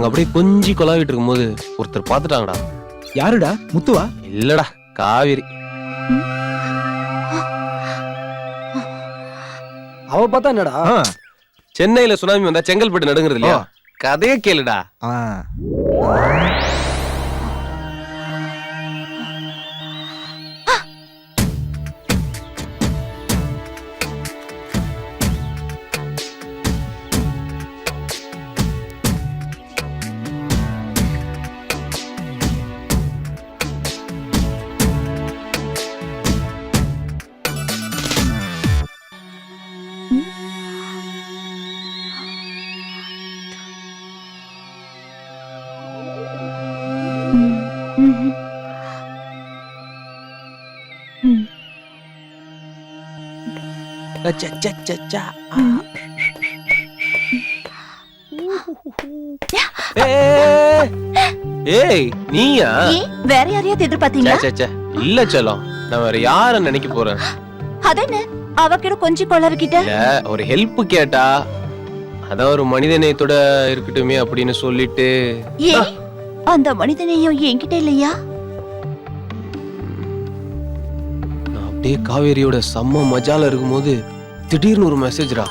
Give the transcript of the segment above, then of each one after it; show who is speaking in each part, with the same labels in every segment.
Speaker 1: நாங்க அப்படியே கொஞ்சி கொலாவிட்டு இருக்கும்போது ஒருத்தர் பாத்துட்டாங்கடா.
Speaker 2: யாருடா? முத்துவா?
Speaker 1: இல்லடா, காவேரி.
Speaker 3: அவ பார்த்தா என்னடா?
Speaker 1: சென்னையில சுனாமி வந்தா செங்கல்பட்டு நடுங்கிறது இல்லையா? கதையே கேளுடா. ஏய், நீயா?
Speaker 4: வேற யாரையாவது எதிர்பார்த்தீங்களா?
Speaker 1: இல்ல செல்லம், நான் வேற யார நினைக்க போறேன்.
Speaker 4: அதென்ன அவகிட்ட கொஞ்சம் கொள்ளர்கிட்ட
Speaker 1: ஒரு ஹெல்ப் கேட்டா, அதான் ஒரு மனிதநேயத்தோட இருக்கட்டுமே அப்படின்னு சொல்லிட்டு.
Speaker 4: ஏன் அந்த மனிதனையும் என்கிட்ட இல்லையா?
Speaker 1: நான் அப்படியே காவேரியோட செம்ம மஜால இருக்கும்போது திடீர்னு ஒரு மெசேஜ்ரா.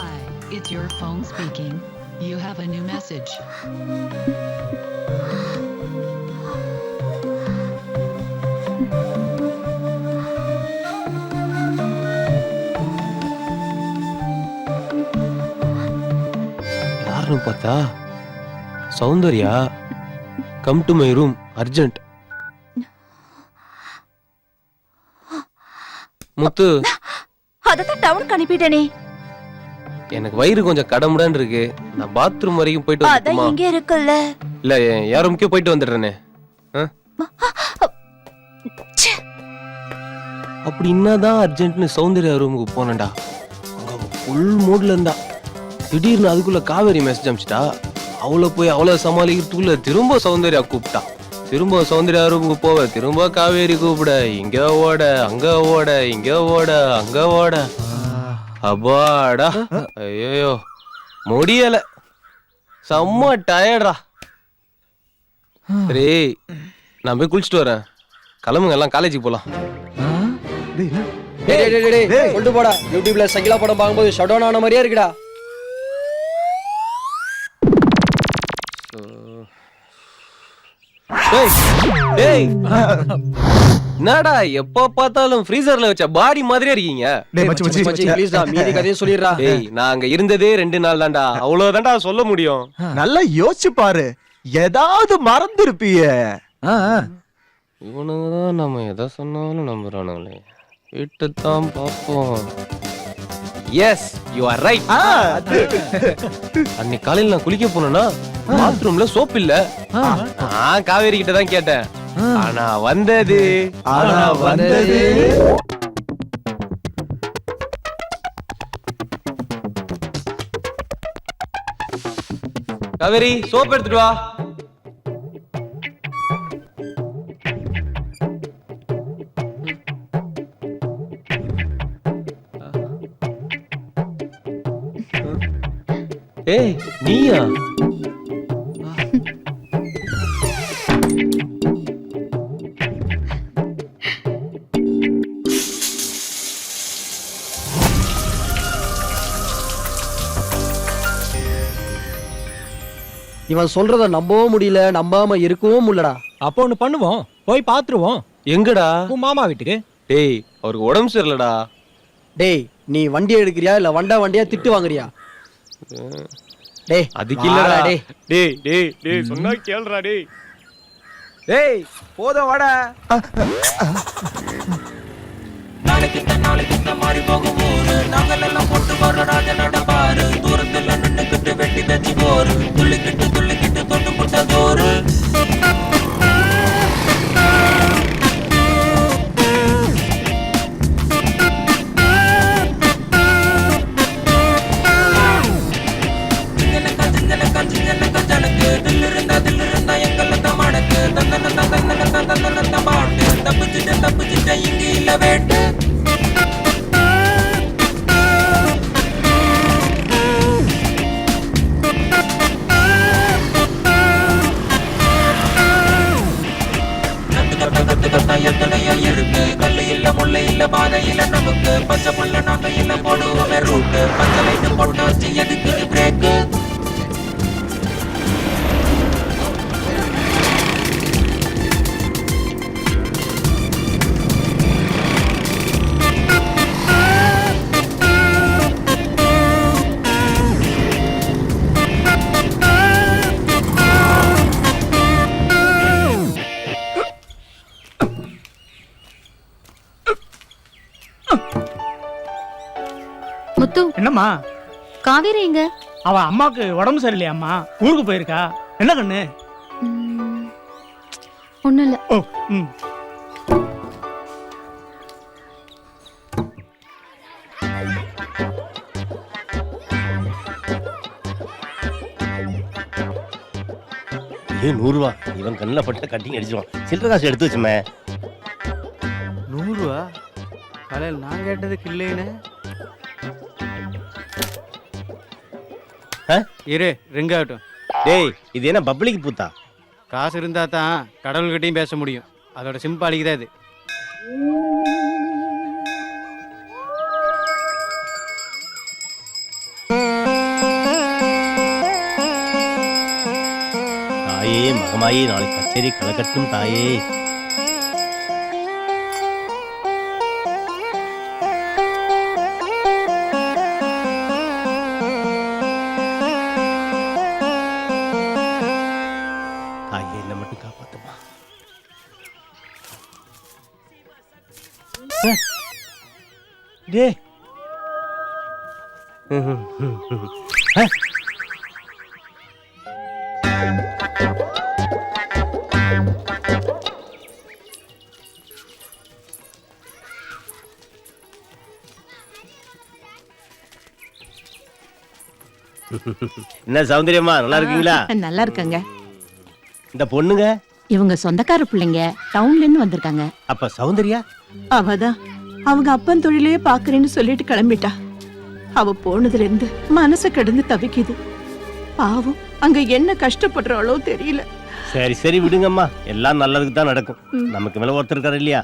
Speaker 5: It's your phone speaking. You have a new message.
Speaker 1: யாருன்னு பார்த்தா Soundarya. Come to my room urgent. Muthu,
Speaker 4: அதத்தான் டவுனுக்கு அனுப்பிட்டேனே.
Speaker 1: எனக்கு வயிறு கொஞ்சம் கடமுடான்னு இருக்கு. நான் பாத்ரூம் வரைக்கும் போயிட்டு
Speaker 4: அதான் இங்க இருக்குல்ல.
Speaker 1: இல்ல, யார் ரூமுக்கே போயிட்டு வந்துடுறேனே. அப்படி என்னதான் அர்ஜென்ட்னு சௌந்தர்யா ரூமுக்கு போனேன்டா. அங்க ஃபுல் மூட்ல இருந்தா. திடீர்னு அதுக்குள்ள காவேரி மெசேஜ் அனுப்பிச்சிட்டா. அவளை போய் அவளை சமாளிக்கிறதுக்குள்ள திரும்ப சௌந்தர்யா கூப்பிட்டா. திரும்ப சௌந்தர்யா ரூமுக்கு போவ, திரும்ப காவேரி கூப்பிட. இங்க ஓட, அங்க ஓட, இங்க ஓட, அங்க ஓட. அப்பாடா, ஐயோ முடியல, செம்ம டயர்டா. சரி, நான் போய் குளிச்சுட்டு வரேன். கிளம்புங்க, எல்லாம் காலேஜுக்கு போலாம்.
Speaker 3: கொண்டு போடா. யூடியூப்ல சகிலா படம் பார்க்கும்போது ஷட் டவுன் ஆன மாதிரியே இருக்குடா.
Speaker 1: என்னடா எப்ப பார்த்தாலும் ஃப்ரீசர்ல வச்ச பாடி மாதிரியே இருக்கீங்க.
Speaker 3: ப்ளீஸ்டா, மீதி கதையை சொல்லிடுறா.
Speaker 1: டேய், நான் அங்க இருந்ததே 2 நாள் தான்டா. அவ்வளவுதான்டா சொல்ல முடியும்.
Speaker 2: நல்லா யோசிச்சு பாரு, ஏதாவது மறந்துருப்பிய.
Speaker 1: இவனுங்கதான் நம்ம எதை சொன்னாலும் நம்புறானுங்களே. விட்டுத்தான் பார்ப்போம். Yes, you are right. அன்னைக்கு காலையில நான் குளிக்க போனேன்னா பாத்ரூம்ல சோப் இல்ல. நான் காவேரி கிட்ட தான் கேட்டேன். ஆனா வந்தது காவேரி, சோப் எடுத்துட்டு வா. ஏய், நீயா?
Speaker 3: இவன் சொல்றத நம்பவும் முடியல, நம்பாம இருக்கவும் முடியலடா.
Speaker 6: அப்போ ஒண்ணு பண்ணுவோம், போய் பாத்துருவோம்.
Speaker 1: எங்கடா?
Speaker 6: உன் மாமா வீட்டுக்கு.
Speaker 1: டேய், அவருக்கு உடம்பு சரியில்லடா.
Speaker 3: டேய், நீ வண்டி எடுக்கிறியா இல்ல வண்டியா திட்டு வாங்குறியா? டேய்,
Speaker 1: அதுக்கு இல்லடா.
Speaker 3: டேய்
Speaker 1: டேய் டேய் டேய் சொன்னா கேளுடா. டேய்
Speaker 2: டேய், போதும் வாடா.
Speaker 7: நாளைக்கு மாறி போகும் ஊரு. நாங்கள் எல்லாம் போட்டு வர ராஜனோட பாரு. தூரத்துல நின்னுக்கிட்டு வெட்டி வச்சு போரு. துள்ளிக்கிட்டு தொட்டு போட்ட தோறு. தில்லிருந்தா எங்கள மடக்கு. தந்தன பாட்டு. தப்பிச்சுட்ட இங்க இல்ல வேட்டு. பச்சை புள்ள நாங்க இல்ல போடுவோமே ரூட்டு பச்சை லைட்டு போட்டாச்சு எதுக்கு பிரேக்கு
Speaker 8: முத்து,
Speaker 9: என்னம்மா
Speaker 8: காவேரி எங்க?
Speaker 9: அவ அம்மாக்கு உடம்பு சரியில்லையாம்மா, ஊருக்கு போயிருக்கா. என்ன கண்ணு?
Speaker 8: ஒண்ணும் இல்ல.
Speaker 9: ஓ ம்
Speaker 10: ஏன் 100 ரூபா இவன் கண்ணில் பட்ட கட்டிங் அடிச்சிருவான். சில்லற காசு எடுத்து வச்சுமே.
Speaker 3: 100 ரூபா காலையில் நான் கேட்டதுக்கு இல்லைன்னு. இரு ரிங் ஆகட்டும்.
Speaker 10: டேய் இது என்ன பப்ளிக் பூத்தா?
Speaker 3: காசு இருந்தா தான் கடவுள்கிட்டையும் பேச முடியும். அதோட சிம்பாலிக்கு தான் இது.
Speaker 10: தாயே மகமாயே நாளைக்கு கச்சேரி கலக்கட்டும் தாயே. தாயே என்ன மட்டும் காப்பாத்துமா. டேய் என்ன சௌந்தரியம்மா நல்லா இருக்கீங்களா?
Speaker 5: நல்லா இருக்காங்க.
Speaker 10: இந்த பொண்ணுங்க
Speaker 5: இவங்க சொந்தக்கார பிள்ளைங்க டவுன்ல இருந்து வந்திருக்காங்க.
Speaker 10: அப்ப சௌந்தர்யா
Speaker 5: அவதான் அவங்க அப்பன் தொழிலையே பாக்குறேன்னு சொல்லிட்டு கிளம்பிட்டா. அவ போனதுல இருந்து மனசு கிடந்து தவிக்குது. பாவம் அங்க என்ன கஷ்டப்படுறாளோ தெரியல.
Speaker 10: சரி சரி விடுங்கம்மா, எல்லாம் நல்லதுக்கு தான் நடக்கும். நமக்கு மேல ஒருத்தர் இருக்காரு இல்லையா?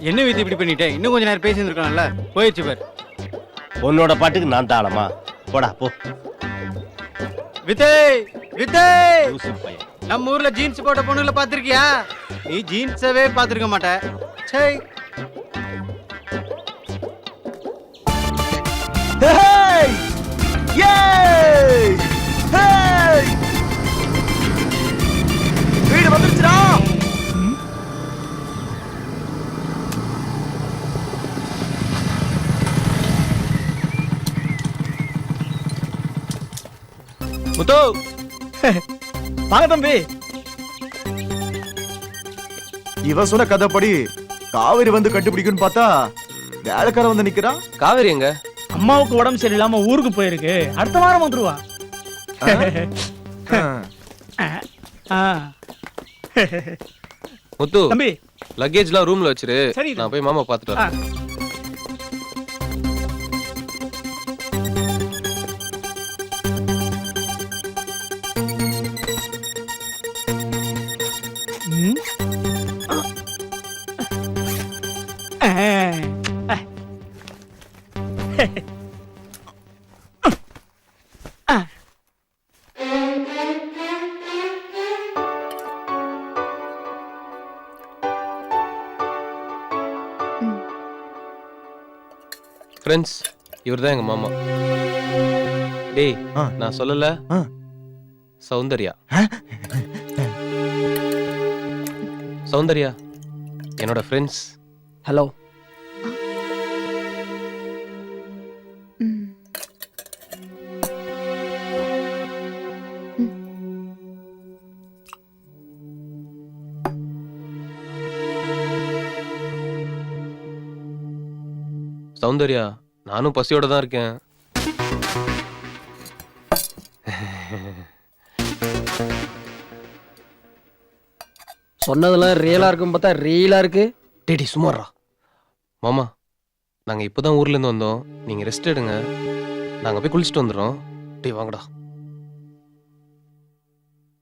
Speaker 3: என்ன வித்து இப்படி பண்ணிட்டேன்? இன்னும் கொஞ்ச நேரம் பேசியிருக்கலாம்ல. போயிடுச்சு பாரு.
Speaker 10: உன்னோட பாட்டுக்கு நான் தாளமா? போடா போ.
Speaker 3: விஜய் விஜய்,
Speaker 10: லூசு பையன்.
Speaker 3: நம்ம ஊர்ல ஜீன்ஸ் போட்ட பொண்ணுல பாத்திருக்கியா? நீ ஜீன்ஸவே பாத்திருக்க மாட்ட. சே
Speaker 2: Hey! Yay! Hey! வீடு வந்துருச்சுடா.
Speaker 1: முத்து
Speaker 9: வாங்க தம்பி.
Speaker 2: இவன் சொன்ன கதைப்படி காவேரி வந்து கண்டுபிடிக்குன்னு பார்த்தா வேலைக்காரன் வந்து நிக்கிறான்.
Speaker 1: காவேரி எங்க?
Speaker 9: அம்மாவுக்கு உடம்பு சரியில்லாம ஊருக்கு போயிருக்கு. அடுத்த வாரம் வந்துருவா.
Speaker 1: முத்து
Speaker 9: தம்பி
Speaker 1: லக்கேஜ்லாம் ரூம்ல வச்சிரு.
Speaker 9: சரி.
Speaker 1: நான் போய் மாமா பாத்துட்டு வரேன்.
Speaker 9: ம்.
Speaker 1: ஃப்ரெண்ட்ஸ், இவர்தான் எங்க மாமா. டேய் நான் சொல்லல, சௌந்தர்யா. சௌந்தர்யா என்னோட ஃப்ரெண்ட்ஸ்.
Speaker 3: ஹலோ.
Speaker 1: சௌந்தர்யா நானும் பசியோட தான் இருக்கேன்.
Speaker 3: சொன்னதெல்லாம் ரியலா இருக்கும் பார்த்தா ரீலா இருக்கு.
Speaker 1: டேடி சும்மாறா. மாமா நாங்க இப்பதான் ஊர்ல இருந்து வந்தோம். நீங்க ரெஸ்ட் எடுங்க, நாங்க போய் குளிச்சுட்டு வந்துடுறோம். டேய் வாங்கடா.